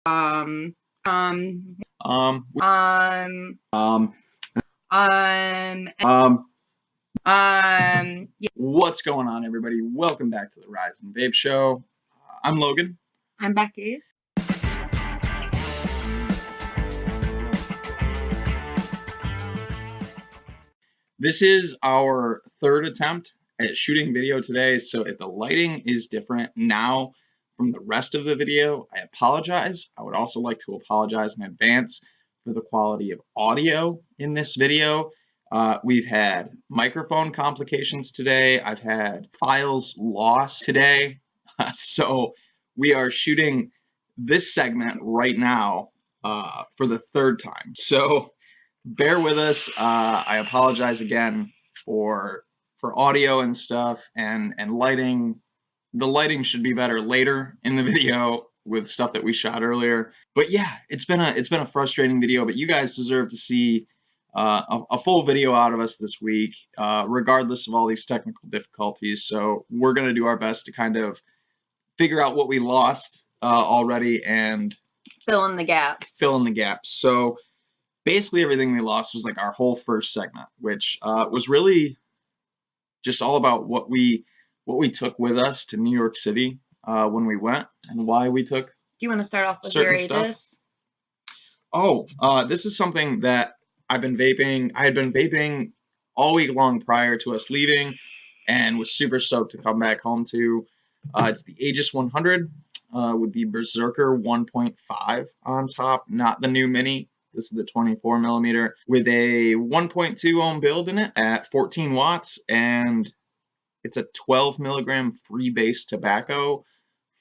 Um, um, Um, um, um, yeah. what's going on, everybody? Welcome back to the Rise and Vape Show. I'm Logan. I'm Becky. This is our third attempt at shooting video today, so if the lighting is different now from the rest of the video, I apologize. I would also like to apologize in advance for the quality of audio in this video. We've had microphone complications today. I've had files lost today. So we are shooting this segment right now for the third time. So bear with us. I apologize again for audio and stuff and lighting. The lighting should be better later in the video with stuff that we shot earlier. But yeah, it's been a frustrating video, but you guys deserve to see a full video out of us this week, regardless of all these technical difficulties. So we're gonna do our best to kind of figure out what we lost already and Fill in the gaps. So basically everything we lost was like our whole first segment, which was really just all about what we took with us to New York City when we went and why we took. Do you want to start off with your ages? Oh, this is something that I've been vaping. I had been vaping all week long prior to us leaving and was super stoked to come back home to. It's the Aegis 100 with the Berserker 1.5 on top, not the new Mini. This is the 24 millimeter with a 1.2 ohm build in it at 14 watts, and it's a 12 milligram free base tobacco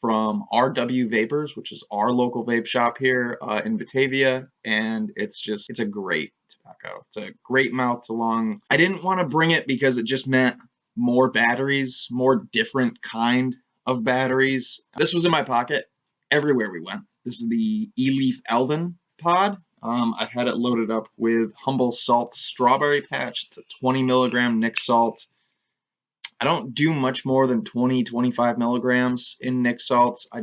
from RW Vapors, which is our local vape shop here in Batavia, and it's a great tobacco. It's a great mouth to lung. I didn't want to bring it because it just meant more batteries, more different kind of batteries. This was in my pocket everywhere we went. This is the E-Leaf Elven pod. I've had it loaded up with Humble Salt Strawberry Patch. It's a 20 milligram Nic Salt. I don't do much more than 20-25 milligrams in Nic Salts. I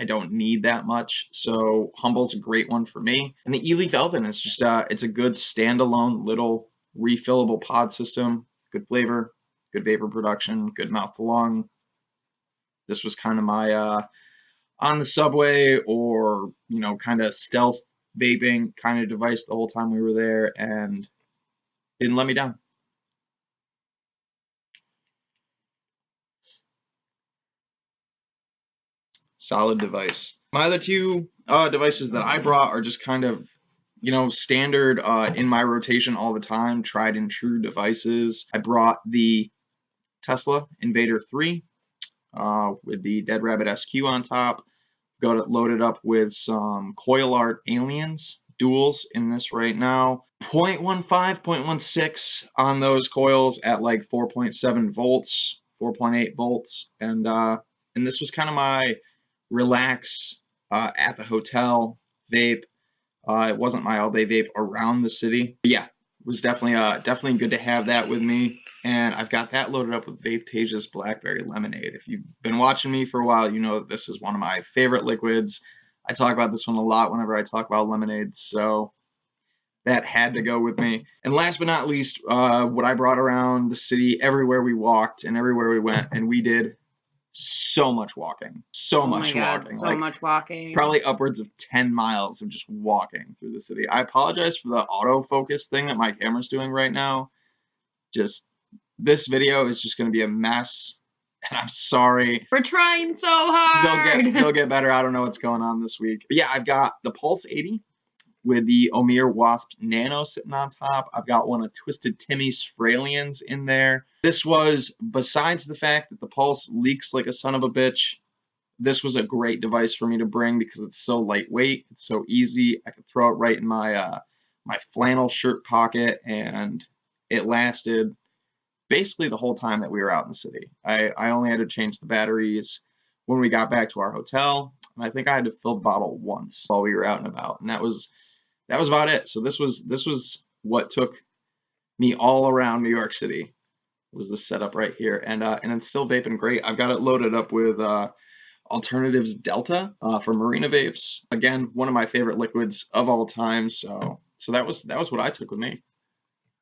don't need that much. So Humble's a great one for me. And the E-Leaf Elven is just it's a good standalone little refillable pod system. Good flavor, good vapor production, good mouth to lung. This was kind of my on the subway or, you know, kind of stealth vaping kind of device the whole time we were there, and didn't let me down. Solid device. My other two devices that I brought are just kind of, you know, standard in my rotation all the time, tried and true devices. I brought the Tesla Invader 3 with the Dead Rabbit SQ on top. Got it loaded up with some Coil Art Aliens duals in this right now. 0.15, 0.16 on those coils at like 4.7 volts, 4.8 volts. And this was kind of my relax at the hotel vape. It wasn't my all-day vape around the city. But yeah, it was definitely good to have that with me. And I've got that loaded up with Vapetage's Blackberry Lemonade. If you've been watching me for a while, you know that this is one of my favorite liquids. I talk about this one a lot whenever I talk about lemonades, so that had to go with me. And last but not least, what I brought around the city everywhere we walked and everywhere we went, and we did so much walking. So much walking. Probably upwards of 10 miles of just walking through the city. I apologize for the autofocus thing that my camera's doing right now. Just this video is just going to be a mess, and I'm sorry. We're trying so hard. They'll get better. I don't know what's going on this week. But yeah, I've got the Pulse 80 with the Omir Wasp Nano sitting on top. I've got one of Twisted Timmy's Fralians in there. This was, besides the fact that the Pulse leaks like a son of a bitch, this was a great device for me to bring because it's so lightweight, it's so easy. I could throw it right in my my flannel shirt pocket, and it lasted basically the whole time that we were out in the city. I only had to change the batteries when we got back to our hotel, and I think I had to fill the bottle once while we were out and about, and that was about it. So this was what took me all around New York City, was the setup right here, and it's still vaping great. I've got it loaded up with Alternatives Delta from Marina Vapes. Again, one of my favorite liquids of all time. So that was what I took with me.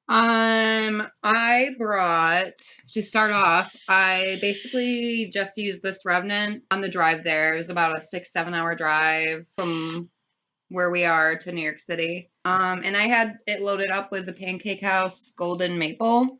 I brought, to start off, I basically just used this Revenant on the drive there. It was about a 6-7 hour drive from where we are to New York City. And I had it loaded up with the Pancake House Golden Maple.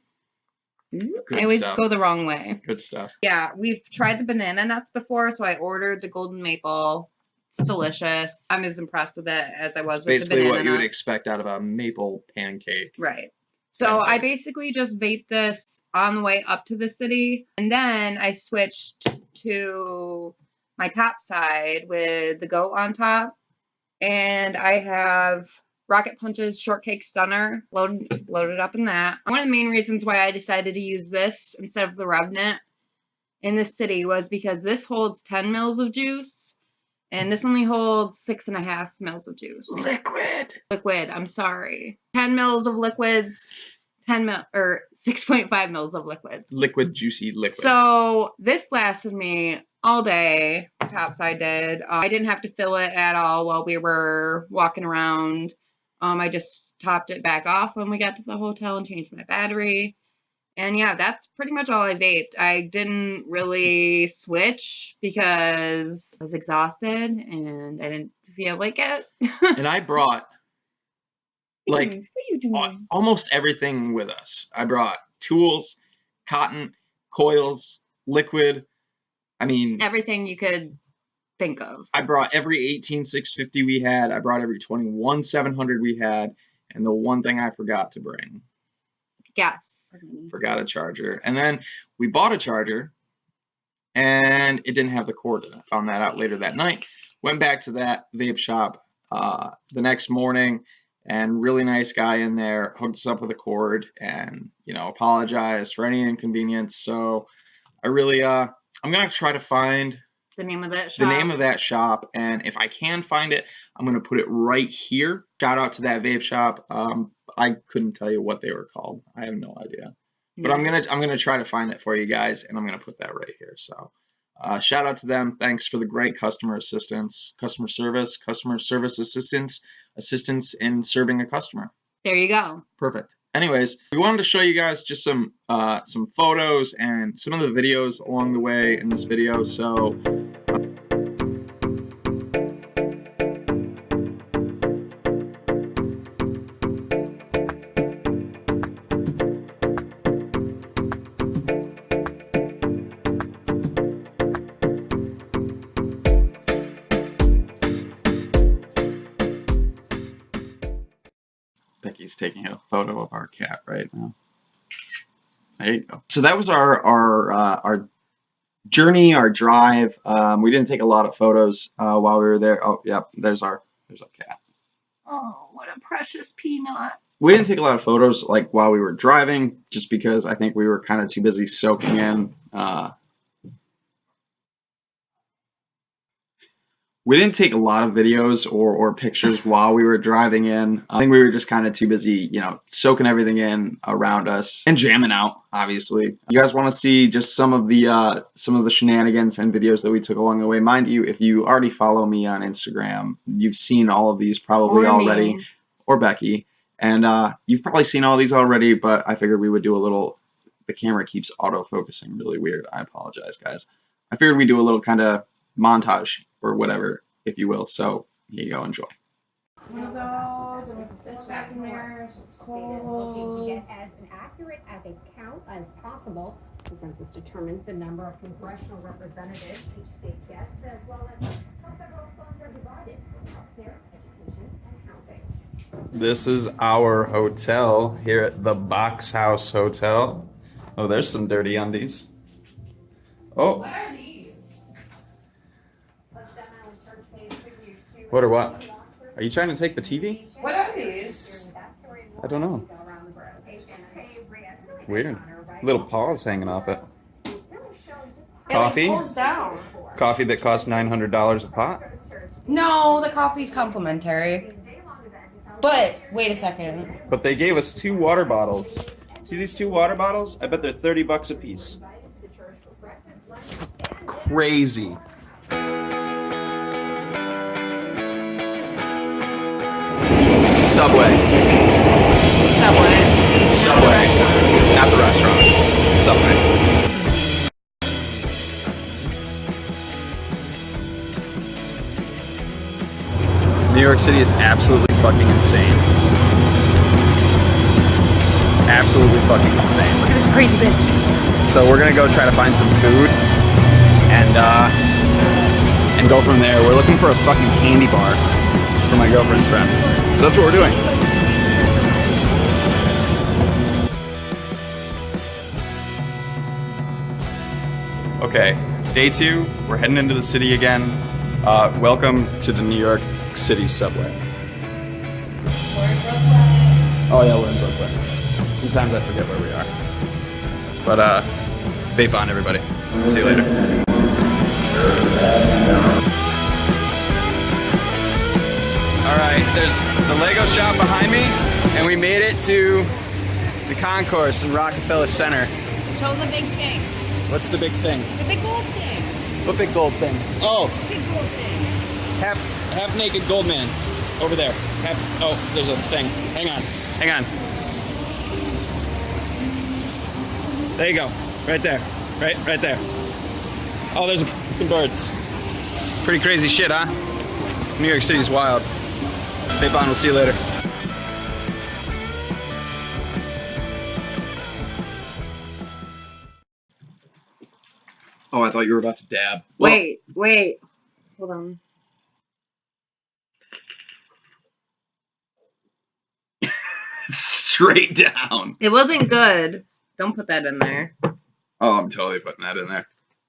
I always go the wrong way. Good stuff. Yeah, we've tried the banana nuts before, so I ordered the Golden Maple. It's delicious. I'm as impressed with it as I was with the banana nuts. Basically what you would expect out of a maple pancake. Right. So I basically just vaped this on the way up to the city, and then I switched to my top side with the goat on top, and I have Rocket Punch's Shortcake Stunner loaded up in that. One of the main reasons why I decided to use this instead of the Revenant in this city was because this holds 10 mils of juice, and this only holds 6.5 mils of juice. Liquid, I'm sorry. 10 mils of liquids, 6.5 mils of liquids. Liquid, juicy liquid. So this lasted me all day. Topside did. I didn't have to fill it at all while we were walking around. I just topped it back off when we got to the hotel and changed my battery. And yeah, that's pretty much all I vaped. I didn't really switch because I was exhausted and I didn't feel like it. And I brought what are you doing? Almost everything with us. I brought tools, cotton, coils, liquid. I mean, everything you could think of. I brought every 18650 we had. I brought every 21700 we had. And the one thing I forgot to bring. Gas. Forgot a charger. And then we bought a charger and it didn't have the cord in it. Found that out later that night. Went back to that vape shop the next morning, and really nice guy in there hooked us up with a cord and, you know, apologized for any inconvenience. So I really, I'm going to try to find the name of that shop. The name of that shop, and if I can find it, I'm going to put it right here. Shout out to that vape shop. I couldn't tell you what they were called. I have no idea. But I'm gonna try to find it for you guys, and I'm gonna put that right here. So shout out to them. Thanks for the great customer service assistance in serving a customer. There you go. Perfect. Anyways, we wanted to show you guys just some photos and some of the videos along the way in this video. So Becky's taking a photo of our cat right now. There you go. So that was our journey, our drive. We didn't take a lot of photos while we were there. Oh, yep, there's our cat. Oh, what a precious peanut. We didn't take a lot of photos like while we were driving, just because I think we were kind of too busy soaking in. We didn't take a lot of videos or pictures while we were driving in. I think we were just kind of too busy, you know, soaking everything in around us and jamming out, obviously. You guys want to see just some of the shenanigans and videos that we took along the way. Mind you, if you already follow me on Instagram, you've seen all of these probably already, or Becky. And you've probably seen all these already, but I figured we would do a little, the camera keeps auto-focusing really weird. I apologize, guys. I figured we'd do a little kind of montage or whatever, if you will. So here you go, enjoy. One of those, and we put this back in there, so it's cold. Looking to get as accurate as a count as possible. The census determines the number of congressional representatives each state gets, as well as how federal funds are divided for healthcare, education, and housing. This is our hotel here at the Box House Hotel. Oh, there's some dirty undies. Oh. What are these? What or what? Are you trying to take the TV? What are these? I don't know. Weird. Little paws hanging off it. Coffee? It pulls down. Coffee that costs $900 a pot? No, the coffee's complimentary. But, wait a second. But they gave us 2 water bottles. See these 2 water bottles? I bet they're $30 a piece. Crazy. Subway. Subway. Not the restaurant. Subway. New York City is absolutely fucking insane. Absolutely fucking insane. Look at this crazy bitch. So we're gonna go try to find some food and go from there. We're looking for a fucking candy bar for my girlfriend's friend. So that's what we're doing. Okay, day 2, we're heading into the city again. Welcome to the New York City subway. Oh yeah, we're in Brooklyn. Sometimes I forget where we are. But vape on, everybody. See you later. All right, there's the Lego shop behind me, and we made it to the concourse in Rockefeller Center. Show the big thing. What's the big thing? The big gold thing. What big gold thing? Oh, Big gold thing. half naked gold man over there. Oh, there's a thing. Hang on. There you go. Right there. Right there. Oh, there's some birds. Pretty crazy shit, huh? New York City's wild. Vape on, we'll see you later. Oh, I thought you were about to dab. Wait. Hold on. Straight down. It wasn't good. Don't put that in there. Oh, I'm totally putting that in there.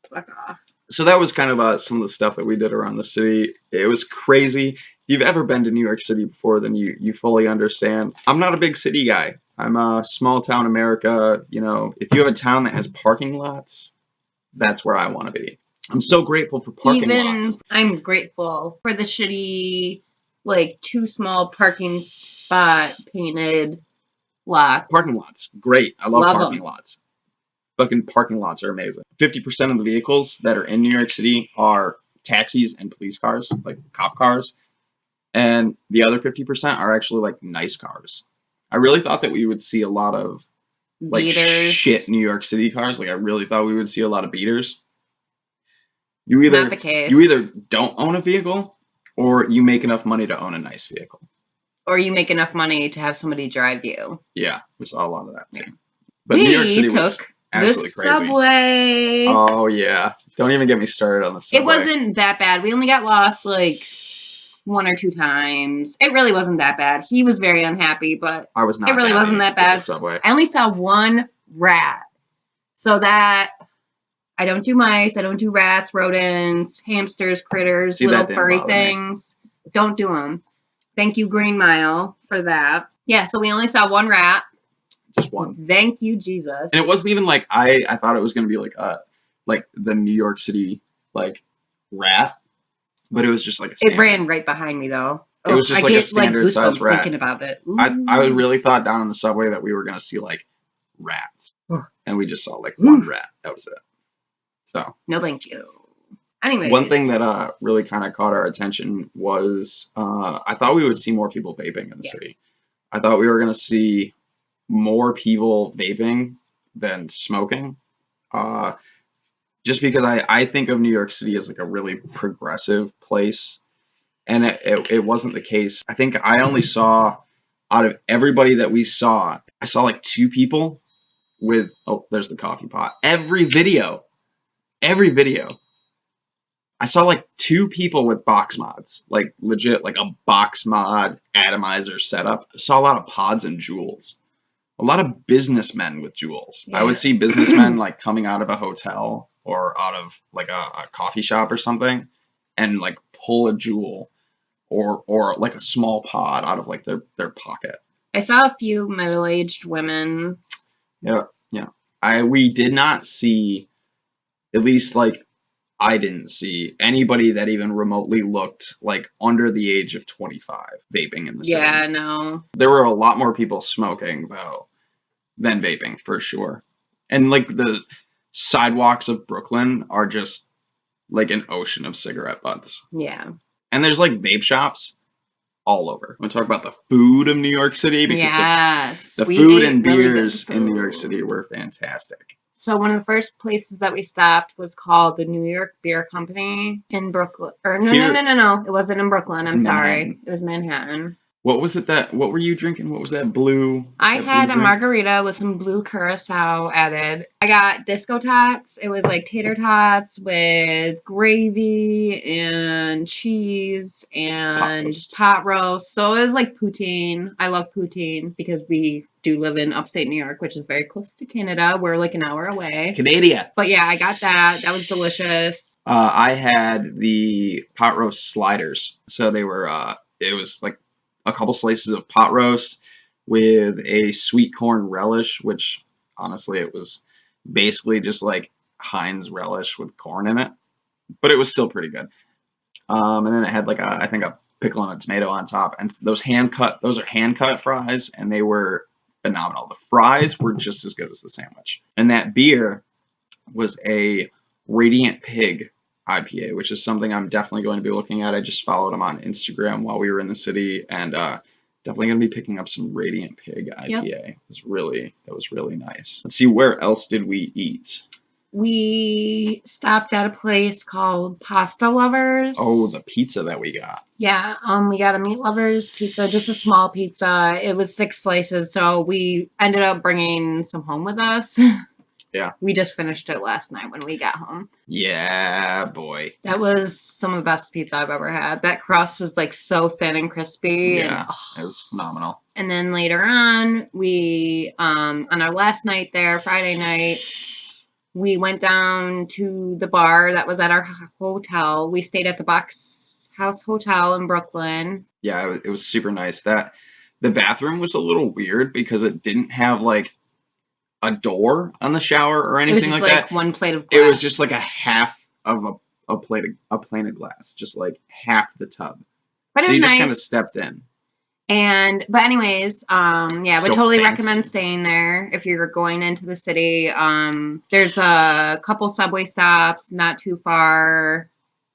Fuck off. So that was kind of some of the stuff that we did around the city. It was crazy. If you've ever been to New York City before, then you fully understand. I'm not a big city guy. I'm a small town America. You know, if you have a town that has parking lots, that's where I want to be. I'm so grateful for parking lots. I'm grateful for the shitty, like, too small parking spot painted lot. Parking lots, great. I love parking 'em. lots. Fucking parking lots are amazing. 50% of the vehicles that are in New York City are taxis and police cars, like cop cars. And the other 50% are actually like nice cars. I really thought that we would see a lot of like Beaters. shit New York City cars. Like I really thought we would see a lot of beaters. You either Not the case. don't own a vehicle or you make enough money to own a nice vehicle. Or you make enough money to have somebody drive you. Yeah, we saw a lot of that too. Yeah. But New York We City was took absolutely the crazy. subway. Oh yeah, don't even get me started on the subway. It wasn't that bad. We only got lost like 1 or 2 times. It really wasn't that bad. He was very unhappy, but I was not. it really happy wasn't that with bad. the subway. I only saw 1 rat. So that I don't do mice. I don't do rats, rodents, hamsters, critters, See, that little didn't furry bother me. things. Don't do them. Thank you, Green Mile, for that. Yeah, so we only saw 1 rat. Just one. Thank you, Jesus. And it wasn't even like I thought it was gonna be like the New York City like rat, but it was just like a standard. It ran right behind me though. It was just I like a get standard size goosebumps rat. thinking about it. I really thought down on the subway that we were gonna see like rats, and we just saw like 1 rat. That was it. So No, thank you. Anyways, one thing that really kind of caught our attention was I thought we would see more people vaping in the city. I thought we were gonna see more people vaping than smoking. Just because I think of New York City as like a really progressive place, and it wasn't the case. I think I only saw, out of everybody that we saw, I saw like 2 people with, oh, there's the coffee pot. Every video, I saw like 2 people with box mods, like legit, like a box mod atomizer setup. I saw a lot of pods and jewels. A lot of businessmen with jewels. Yeah. I would see businessmen like coming out of a hotel or out of like a coffee shop or something and like pull a jewel or like a small pod out of like their pocket. I saw a few middle-aged women. Yeah. We did not see, at least like I didn't see anybody that even remotely looked like under the age of 25 vaping in the city. Yeah, no. There were a lot more people smoking though than vaping for sure. And like the sidewalks of Brooklyn are just like an ocean of cigarette butts. Yeah. And there's like vape shops all over. I'm going to talk about the food of New York City because Yes. the we food ate and really good beers in New York food. City were fantastic. So one of the first places that we stopped was called the New York Beer Company in Brooklyn. Or no. It wasn't in Brooklyn. I'm sorry. It was Manhattan. What was it what were you drinking? What was that blue? I had a margarita with some blue curacao added. I got disco tots. It was like tater tots with gravy and cheese and pot roast. So it was like poutine. I love poutine because we do live in upstate New York, which is very close to Canada. We're like an hour away. Canada. But yeah, I got that. That was delicious. I had the pot roast sliders. So they were, it was like a couple slices of pot roast with a sweet corn relish, which honestly it was basically just like Heinz relish with corn in it, but it was still pretty good. And then it had like I think a pickle and a tomato on top, and those are hand cut fries, and they were phenomenal. The fries were just as good as the sandwich, and that beer was a Radiant Pig IPA, which is something I'm definitely going to be looking at. I just followed him on Instagram while we were in the city, and definitely going to be picking up some Radiant Pig IPA. Yep. That was really nice. Let's see, where else did we eat? We stopped at a place called Pasta Lovers. Oh, the pizza that we got. Yeah, we got a Meat Lovers pizza, just a small pizza. It was 6 slices, so we ended up bringing some home with us. Yeah. We just finished it last night when we got home. Yeah, boy. That was some of the best pizza I've ever had. That crust was like so thin and crispy. Yeah, it was phenomenal. And then later on, we, on our last night there, Friday night, we went down to the bar that was at our hotel. We stayed at the Box House Hotel in Brooklyn. Yeah, it was super nice. The bathroom was a little weird because it didn't have like a door on the shower or anything like that. It was just like one plate of glass. It was just like a half of a plate of glass, just like half the tub. But so it was you nice. Just kind of stepped in. But anyways, yeah, So would totally fancy. recommend staying there if you're going into the city. There's a couple subway stops not too far.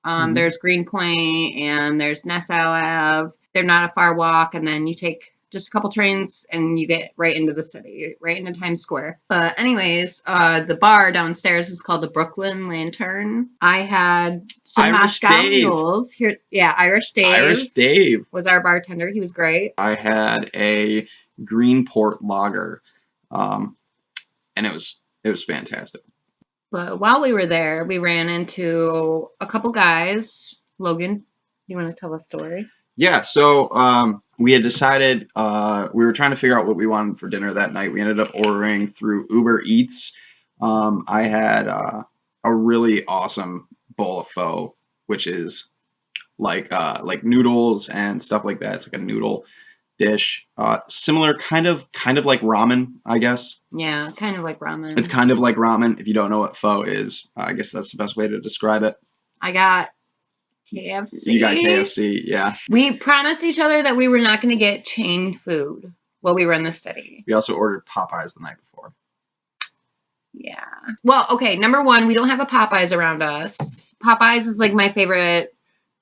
There's Greenpoint and there's Nassau Ave. They're not a far walk, and then you take just a couple trains and you get right into the city, right into Times Square. But anyways, the bar downstairs is called the Brooklyn Lantern. I had some Moscow mules here. Yeah, Irish Dave. Irish Dave was our bartender. He was great. I had a Greenport lager, and it was fantastic. But while we were there, we ran into a couple guys. Logan, you want to tell a story? Yeah, so we had decided we were trying to figure out what we wanted for dinner that night. We ended up ordering through Uber Eats. I had a really awesome bowl of pho, which is like noodles and stuff like that. It's like a noodle dish, similar, kind of like ramen, I guess. Yeah, kind of like ramen. It's kind of like ramen. If you don't know what pho is, I guess that's the best way to describe it. I got KFC. You got KFC, yeah. We promised each other that we were not going to get chain food while we were in the city. We also ordered Popeyes the night before. Yeah. Well, okay, number one, we don't have a Popeyes around us. Popeyes is like my favorite.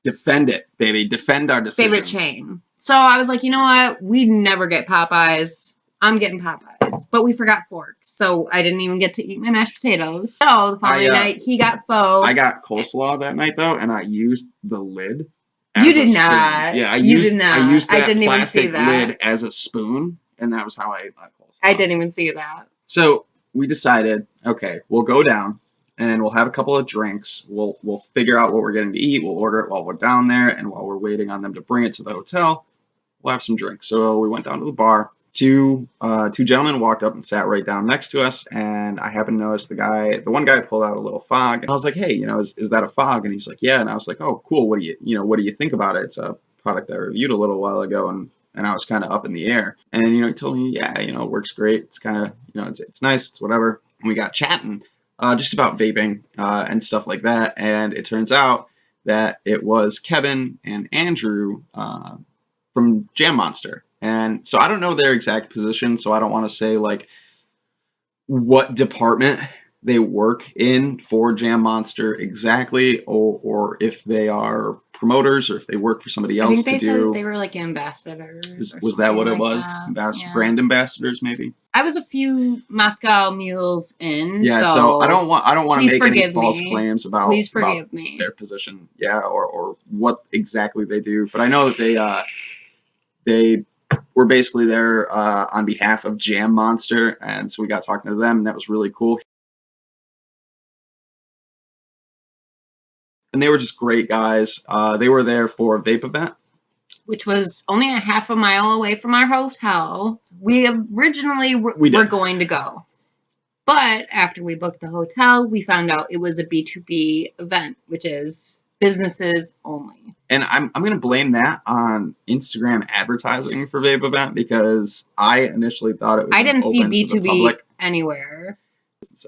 Defend it, baby. Defend our decisions. Favorite chain. So I was like, you know what? We never get Popeyes. I'm getting Popeyes. But we forgot forks. So I didn't even get to eat my mashed potatoes. So the following night, he got pho. I got coleslaw that night, though, and I used the lid as You did not. Yeah, I did not. I used that didn't even see plastic that. lid as a spoon, and that was how I ate my coleslaw. I didn't even see that. So we decided, okay, we'll go down, and we'll have a couple of drinks. We'll figure out what we're getting to eat. We'll order it while we're down there, and while we're waiting on them to bring it to the hotel, we'll have some drinks. So we went down to the bar. Two gentlemen walked up and sat right down next to us, and I happened to notice the one guy pulled out a little fog, and I was like, hey, is that a fog? And he's like, yeah. And I was like, oh, cool. What do you think about it? It's a product I reviewed a little while ago, and I was kind of up in the air. And he told me, yeah, it works great. It's kind of, it's nice. It's whatever. And we got chatting just about vaping and stuff like that. And it turns out that it was Kevin and Andrew from Jam Monster. And so I don't know their exact position, so I don't want to say like what department they work in for Jam Monster exactly, or if they are promoters or if they work for somebody I else think they to do. said they were like ambassadors. Was that what it something like was? that. Yeah. Brand ambassadors, maybe. I was a few Moscow mules in. Yeah, so I don't want to please make any forgive false me. claims about Please forgive me. their position, yeah, or what exactly they do. But I know that they were basically there on behalf of Jam Monster, and so we got talking to them, and that was really cool. And they were just great guys. They were there for a vape event, which was only a half a mile away from our hotel. We originally were going to go. But after we booked the hotel, we found out it was a B2B event, which is businesses only. And I'm going to blame that on Instagram advertising for vape event because I initially thought it was I didn't see open to the B2B public. anywhere.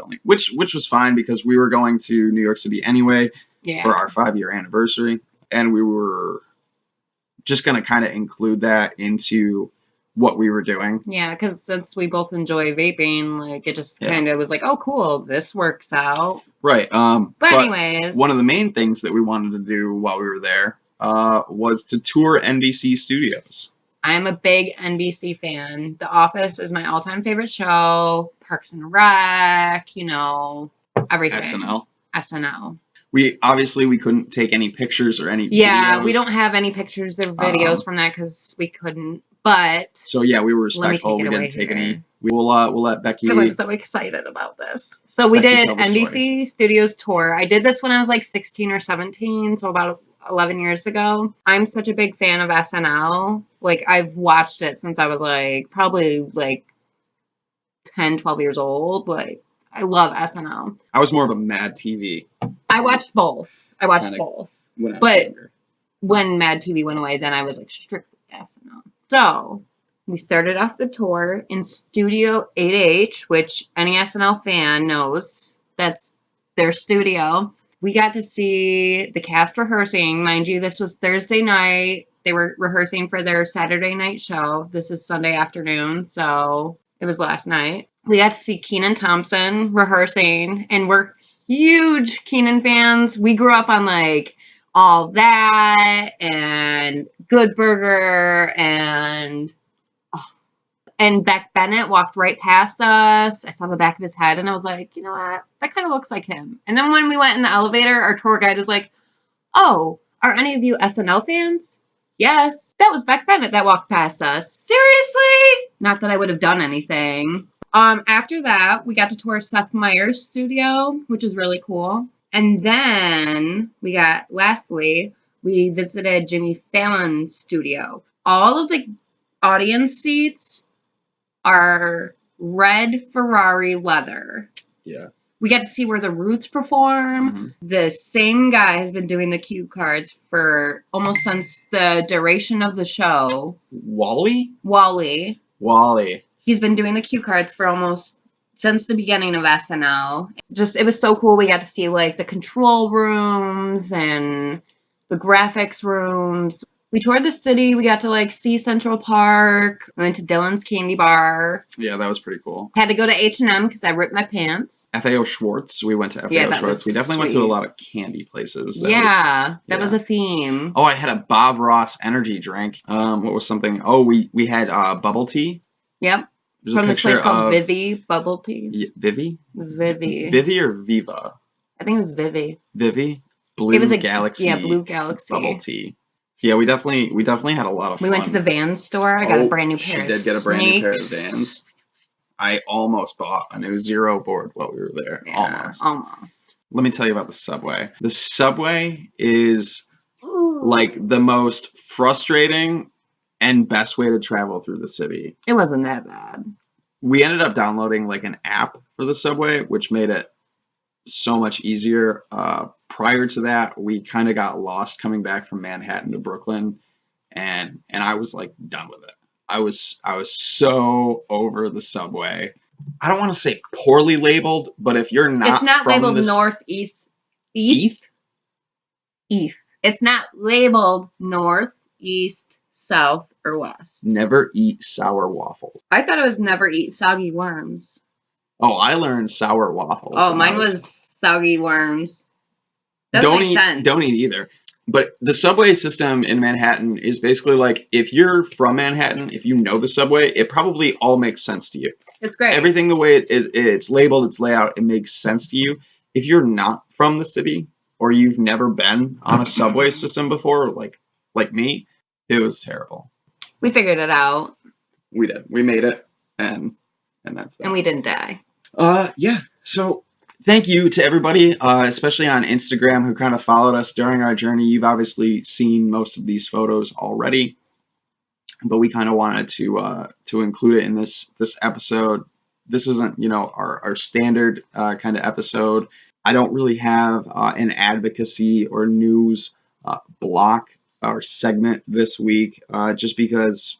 Only, which was fine because we were going to New York City anyway for our 5-year anniversary, and we were just going to kind of include that into what we were doing. Yeah, because since we both enjoy vaping, like it just kind of was like, oh, cool, this works out. Right. But anyways, one of the main things that we wanted to do while we were there was to tour NBC studios. I'm a big NBC fan. The Office is my all-time favorite show. Parks and Rec, you know, everything. SNL. We couldn't take any pictures or any Yeah, videos. we don't have any pictures or videos from that because we couldn't. But so yeah, we were respectful. We didn't take any. We'll let Becky. I'm so excited about this. So we did NBC Studios tour. I did this when I was like 16 or 17, so about 11 years ago. I'm such a big fan of SNL. Like I've watched it since I was like probably like 10, 12 years old. Like I love SNL. I was more of a Mad TV. I watched both. But when Mad TV went away, then I was like strictly SNL. So we started off the tour in Studio 8H, which any SNL fan knows that's their studio. We got to see the cast rehearsing. Mind you, this was Thursday night. They were rehearsing for their Saturday night show. This is Sunday afternoon, so it was last night. We got to see Kenan Thompson rehearsing, and we're huge Kenan fans. We grew up on like All That and Good Burger and Beck Bennett walked right past us. I saw the back of his head and I was like, you know what? That kind of looks like him. And then when we went in the elevator, our tour guide was like, oh, are any of you SNL fans? Yes. That was Beck Bennett that walked past us. Seriously? Not that I would have done anything. After that, we got to tour Seth Meyers' studio, which is really cool. And then lastly, we visited Jimmy Fallon's studio. All of the audience seats are red Ferrari leather. Yeah. We got to see where the Roots perform. Mm-hmm. The same guy has been doing the cue cards for almost since the duration of the show. Wally. He's been doing the cue cards for almost since the beginning of SNL. It was so cool. We got to see like the control rooms and the graphics rooms. We toured the city. We got to like see Central Park. We went to Dylan's Candy Bar. Yeah, that was pretty cool. Had to go to H&M because I ripped my pants. FAO Schwartz. We went to FAO Schwartz. We definitely went to a lot of candy places. That was a theme. Oh, I had a Bob Ross energy drink. What was something? Oh, we had bubble tea. Yep. From this place called Vivi Bubble Tea. Yeah, Vivi or Viva? I think it was Vivi. Blue Galaxy. Yeah, Blue Galaxy. Bubble tea. Yeah, we definitely had a lot of fun. We went to the Vans store. I got a brand new pair of She did get a brand new pair of Vans. I almost bought a new Zero board while we were there. Yeah, almost. Let me tell you about the subway. The subway is like the most frustrating and best way to travel through the city. It wasn't that bad. We ended up downloading like an app for the subway, which made it so much easier. Prior to that, we kind of got lost coming back from Manhattan to Brooklyn, and I was like done with it. I was so over the subway. I don't want to say poorly labeled, but if you're not, it's not labeled northeast. It's not labeled north, east, south, or west. Never eat sour waffles. I thought it was never eat soggy worms. Oh, I learned sour waffles. Oh, mine was soggy worms. That don't makes eat, sense. Don't eat either. But the subway system in Manhattan is basically like, if you're from Manhattan, if you know the subway, it probably all makes sense to you. It's great. Everything, the way it's labeled, its layout, it makes sense to you. If you're not from the city or you've never been on a subway system before, like me, it was terrible. We figured it out. We did. We made it, and that's that. And we didn't die. Yeah. So thank you to everybody, especially on Instagram, who kind of followed us during our journey. You've obviously seen most of these photos already, but we kind of wanted to include it in this episode. This isn't, our standard kind of episode. I don't really have an advocacy or news block or segment this week, just because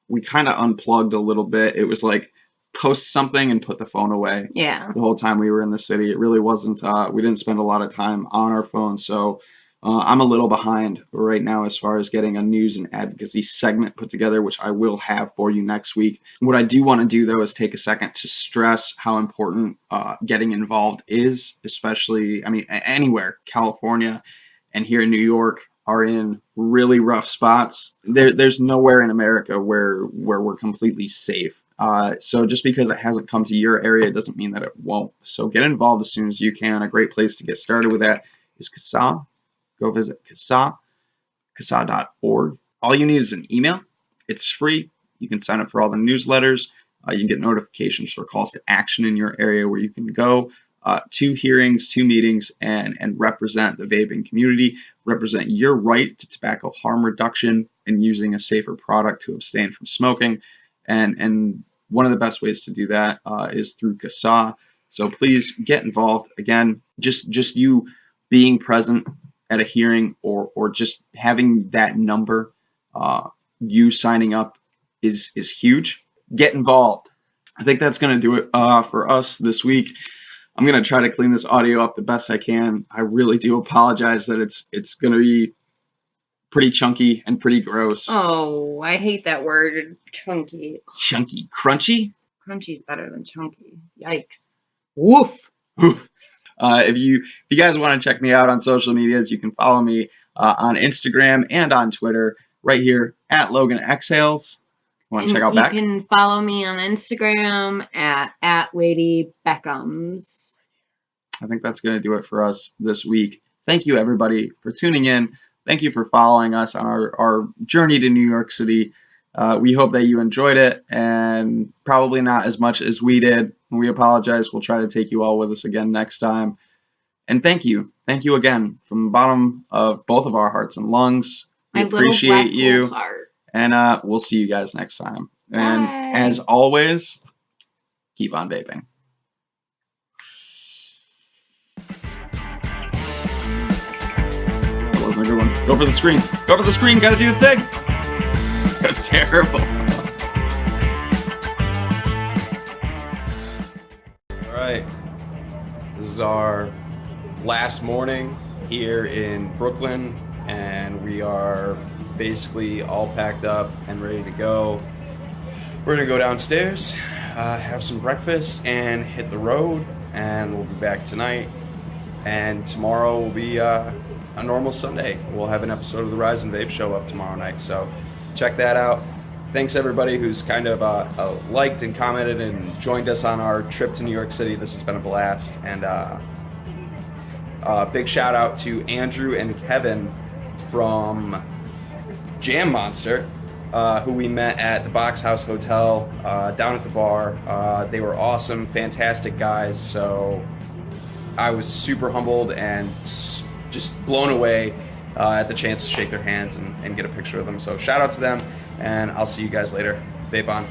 we kind of unplugged a little bit. It was like, post something and put the phone away. Yeah. The whole time we were in the city. It really wasn't, we didn't spend a lot of time on our phone. So I'm a little behind right now as far as getting a news and advocacy segment put together, which I will have for you next week. What I do want to do, though, is take a second to stress how important getting involved is, especially, anywhere. California and here in New York are in really rough spots. There's nowhere in America where we're completely safe. So just because it hasn't come to your area doesn't mean that it won't. So get involved as soon as you can. A great place to get started with that is CASAA. Go visit CASAA, CASAA.org. All you need is an email. It's free. You can sign up for all the newsletters. You can get notifications for calls to action in your area where you can go to hearings, to meetings, and represent the vaping community, represent your right to tobacco harm reduction and using a safer product to abstain from smoking. And one of the best ways to do that is through CASAA. So please get involved. Again, just you being present at a hearing or just having that number, you signing up is huge. Get involved. I think that's going to do it for us this week. I'm going to try to clean this audio up the best I can. I really do apologize that it's going to be pretty chunky and pretty gross. Oh, I hate that word, chunky. Chunky. Crunchy? Crunchy's better than chunky. Yikes. Woof. If you guys want to check me out on social medias, you can follow me on Instagram and on Twitter right here at Logan Exhales. Want to check out Beck? You can follow me on Instagram at Lady Beckham's. I think that's going to do it for us this week. Thank you, everybody, for tuning in. Thank you for following us on our journey to New York City. We hope that you enjoyed it, and probably not as much as we did. We apologize. We'll try to take you all with us again next time. And thank you. Thank you again from the bottom of both of our hearts and lungs. We appreciate you. And we'll see you guys next time. And Bye. As always, keep on vaping. That wasn't a good one. Go for the screen. Go for the screen. Gotta do the thing. That was terrible. All right. This is our last morning here in Brooklyn, and we are basically all packed up and ready to go. We're gonna go downstairs, have some breakfast, and hit the road, and we'll be back tonight. And tomorrow will be a normal Sunday. We'll have an episode of the Rise and Vape show up tomorrow night, so check that out. Thanks everybody who's kind of liked and commented and joined us on our trip to New York City. This has been a blast, and big shout out to Andrew and Kevin from Jam Monster, who we met at the Box House Hotel down at the bar. They were awesome, fantastic guys, so I was super humbled and just blown away at the chance to shake their hands and get a picture of them. So shout out to them, and I'll see you guys later. Vape on.